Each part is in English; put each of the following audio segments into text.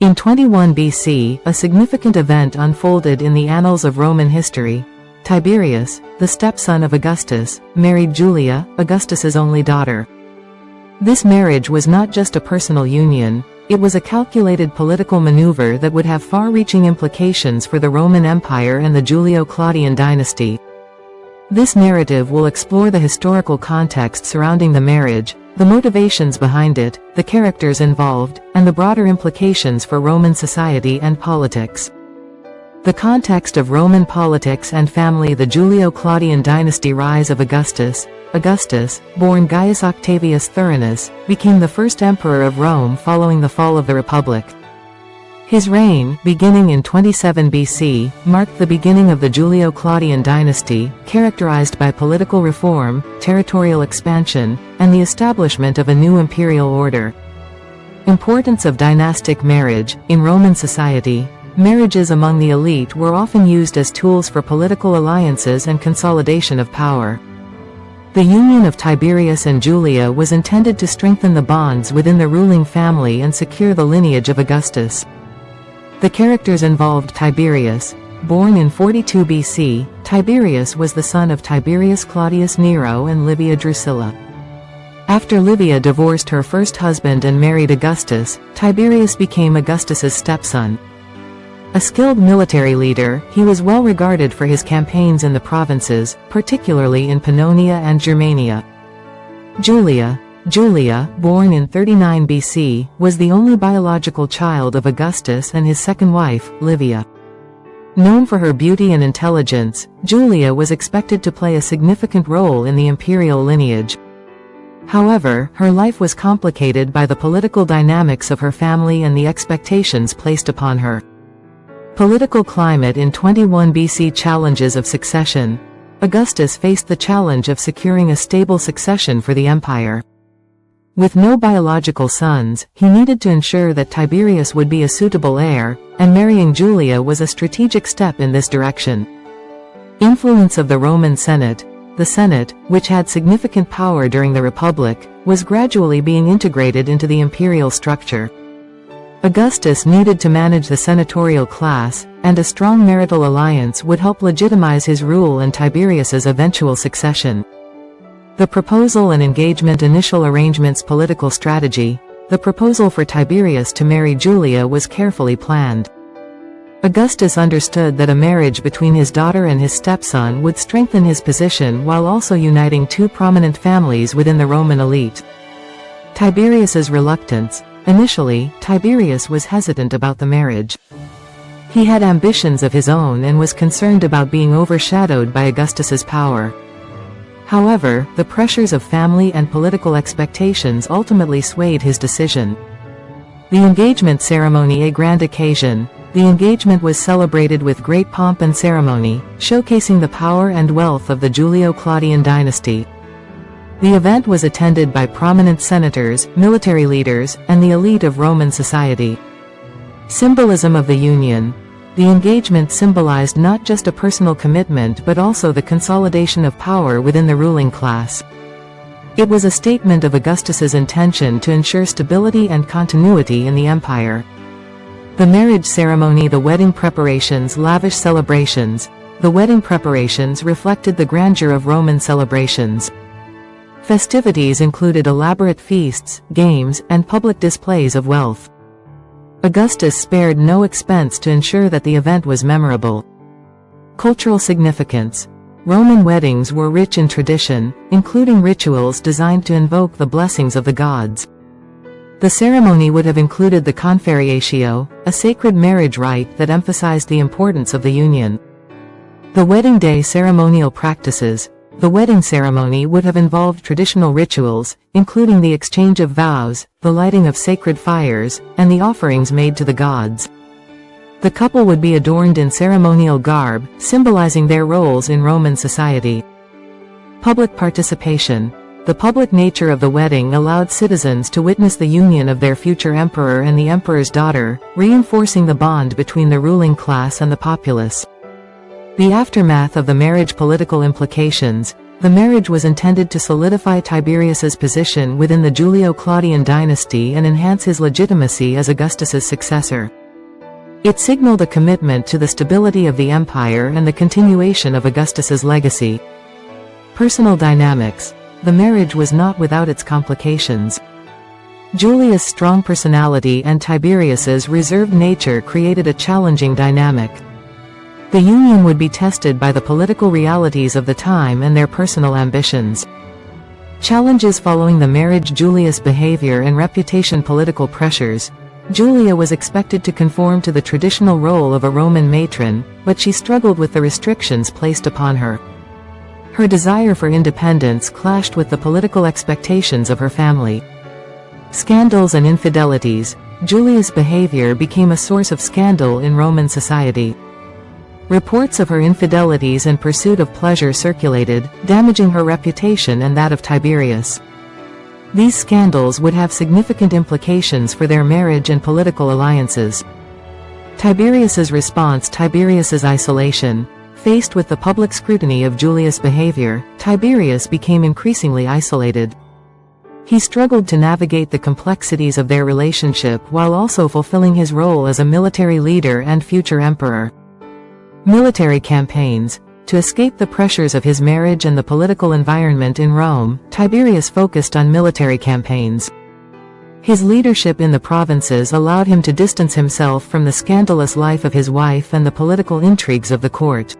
In 21 BC, a significant event unfolded in the annals of Roman history. Tiberius, the stepson of Augustus, married Julia, Augustus's only daughter. This marriage was not just a personal union, it was a calculated political maneuver that would have far-reaching implications for the Roman Empire and the Julio-Claudian dynasty. This narrative will explore the historical context surrounding the marriage, the motivations behind it, the characters involved, and the broader implications for Roman society and politics. The context of Roman politics and family. The Julio-Claudian dynasty. Rise of Augustus. Augustus, born Gaius Octavius Thurinus, became the first emperor of Rome following the fall of the Republic. His reign, beginning in 27 BC, marked the beginning of the Julio-Claudian dynasty, characterized by political reform, territorial expansion, and the establishment of a new imperial order. Importance of dynastic marriage. In Roman society, marriages among the elite were often used as tools for political alliances and consolidation of power. The union of Tiberius and Julia was intended to strengthen the bonds within the ruling family and secure the lineage of Augustus. The characters involved. Tiberius, born in 42 BC, Tiberius was the son of Tiberius Claudius Nero and Livia Drusilla. After Livia divorced her first husband and married Augustus, Tiberius became Augustus's stepson. A skilled military leader, he was well regarded for his campaigns in the provinces, particularly in Pannonia and Germania. Julia, born in 39 BC, was the only biological child of Augustus and his second wife, Livia. Known for her beauty and intelligence, Julia was expected to play a significant role in the imperial lineage. However, her life was complicated by the political dynamics of her family and the expectations placed upon her. Political climate. In 21 BC. Challenges of succession. Augustus faced the challenge of securing a stable succession for the empire. With no biological sons, he needed to ensure that Tiberius would be a suitable heir, and marrying Julia was a strategic step in this direction. Influence of the Roman Senate. The Senate, which had significant power during the Republic, was gradually being integrated into the imperial structure. Augustus needed to manage the senatorial class, and a strong marital alliance would help legitimize his rule and Tiberius's eventual succession. The proposal and engagement. Initial arrangements. Political strategy. The proposal for Tiberius to marry Julia was carefully planned. Augustus understood that a marriage between his daughter and his stepson would strengthen his position while also uniting two prominent families within the Roman elite. Tiberius's reluctance. Initially, Tiberius was hesitant about the marriage. He had ambitions of his own and was concerned about being overshadowed by Augustus's power. However, the pressures of family and political expectations ultimately swayed his decision. The engagement ceremony. A grand occasion. The engagement was celebrated with great pomp and ceremony, showcasing the power and wealth of the Julio-Claudian dynasty. The event was attended by prominent senators, military leaders, and the elite of Roman society. Symbolism of the union. The engagement symbolized not just a personal commitment but also the consolidation of power within the ruling class. It was a statement of Augustus's intention to ensure stability and continuity in the empire. The marriage ceremony. The wedding preparations. Lavish celebrations. The wedding preparations reflected the grandeur of Roman celebrations. Festivities included elaborate feasts, games, and public displays of wealth. Augustus spared no expense to ensure that the event was memorable. Cultural significance. Roman weddings were rich in tradition, including rituals designed to invoke the blessings of the gods. The ceremony would have included the confarreatio, a sacred marriage rite that emphasized the importance of the union. The wedding day. Ceremonial practices. The wedding ceremony would have involved traditional rituals, including the exchange of vows, the lighting of sacred fires, and the offerings made to the gods. The couple would be adorned in ceremonial garb, symbolizing their roles in Roman society. Public participation. The public nature of the wedding allowed citizens to witness the union of their future emperor and the emperor's daughter, reinforcing the bond between the ruling class and the populace. The aftermath of the marriage. Political implications. The marriage was intended to solidify Tiberius's position within the Julio-Claudian dynasty and enhance his legitimacy as Augustus's successor. It signaled a commitment to the stability of the empire and the continuation of Augustus's legacy. Personal dynamics. The marriage was not without its complications. Julia's strong personality and Tiberius's reserved nature created a challenging dynamic. The union would be tested by the political realities of the time and their personal ambitions. Challenges following the marriage: Julia's behavior and reputation. Political pressures. Julia was expected to conform to the traditional role of a Roman matron, but she struggled with the restrictions placed upon her. Her desire for independence clashed with the political expectations of her family. Scandals and infidelities. Julia's behavior became a source of scandal in Roman society. Reports of her infidelities and pursuit of pleasure circulated, damaging her reputation and that of Tiberius. These scandals would have significant implications for their marriage and political alliances. Tiberius's response. Tiberius's isolation. Faced with the public scrutiny of Julia's behavior, Tiberius became increasingly isolated. He struggled to navigate the complexities of their relationship while also fulfilling his role as a military leader and future emperor. Military campaigns. To escape the pressures of his marriage and the political environment in Rome, Tiberius focused on military campaigns. His leadership in the provinces allowed him to distance himself from the scandalous life of his wife and the political intrigues of the court.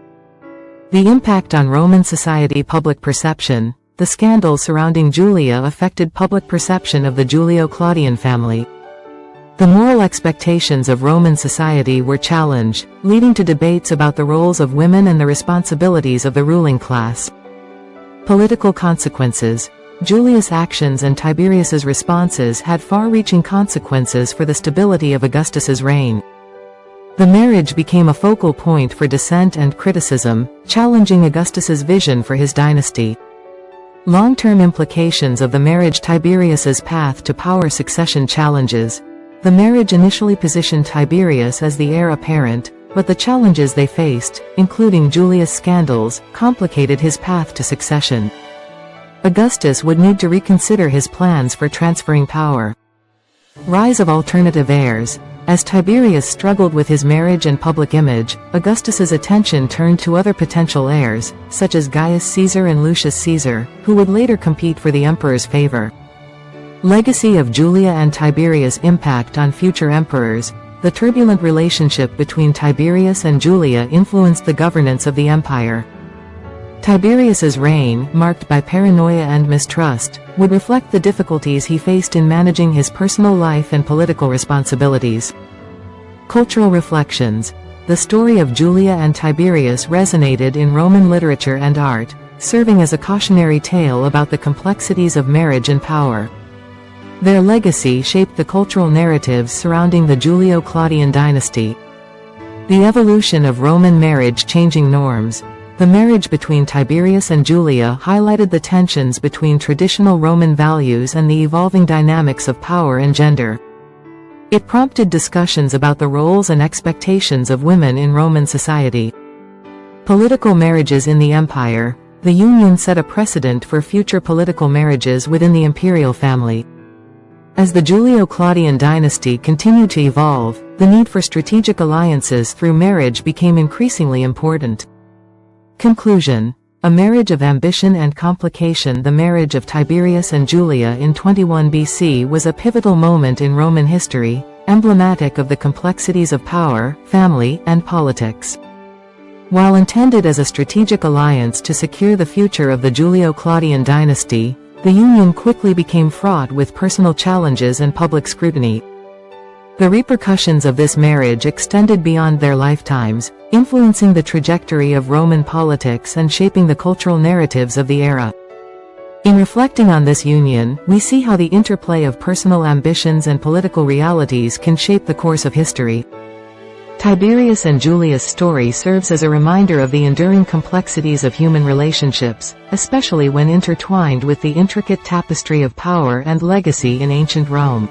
The impact on Roman society. Public perception. The scandals surrounding Julia affected public perception of the Julio-Claudian family. The moral expectations of Roman society were challenged, leading to debates about the roles of women and the responsibilities of the ruling class. Political consequences. Julia's actions and Tiberius's responses had far-reaching consequences for the stability of Augustus's reign. The marriage became a focal point for dissent and criticism, challenging Augustus's vision for his dynasty. Long-term implications of the marriage. Tiberius's path to power. Succession challenges. The marriage initially positioned Tiberius as the heir apparent, but the challenges they faced, including Julia's scandals, complicated his path to succession. Augustus would need to reconsider his plans for transferring power. Rise of alternative heirs. As Tiberius struggled with his marriage and public image, Augustus's attention turned to other potential heirs, such as Gaius Caesar and Lucius Caesar, who would later compete for the emperor's favor. Legacy of Julia and Tiberius. Impact on future emperors. The turbulent relationship between Tiberius and Julia influenced the governance of the empire. Tiberius's reign, marked by paranoia and mistrust, would reflect the difficulties he faced in managing his personal life and political responsibilities. Cultural reflections. The story of Julia and Tiberius resonated in Roman literature and art, serving as a cautionary tale about the complexities of marriage and power. Their legacy shaped the cultural narratives surrounding the Julio-Claudian dynasty. The evolution of Roman marriage. Changing norms. The marriage between Tiberius and Julia highlighted the tensions between traditional Roman values and the evolving dynamics of power and gender. It prompted discussions about the roles and expectations of women in Roman society. Political marriages in the empire. The union set a precedent for future political marriages within the imperial family. As the Julio-Claudian dynasty continued to evolve, the need for strategic alliances through marriage became increasingly important. Conclusion. A marriage of ambition and complication. The marriage of Tiberius and Julia in 21 BC was a pivotal moment in Roman history, emblematic of the complexities of power, family, and politics. While intended as a strategic alliance to secure the future of the Julio-Claudian dynasty, the union quickly became fraught with personal challenges and public scrutiny. The repercussions of this marriage extended beyond their lifetimes, influencing the trajectory of Roman politics and shaping the cultural narratives of the era. In reflecting on this union, we see how the interplay of personal ambitions and political realities can shape the course of history. Tiberius and Julia's story serves as a reminder of the enduring complexities of human relationships, especially when intertwined with the intricate tapestry of power and legacy in ancient Rome.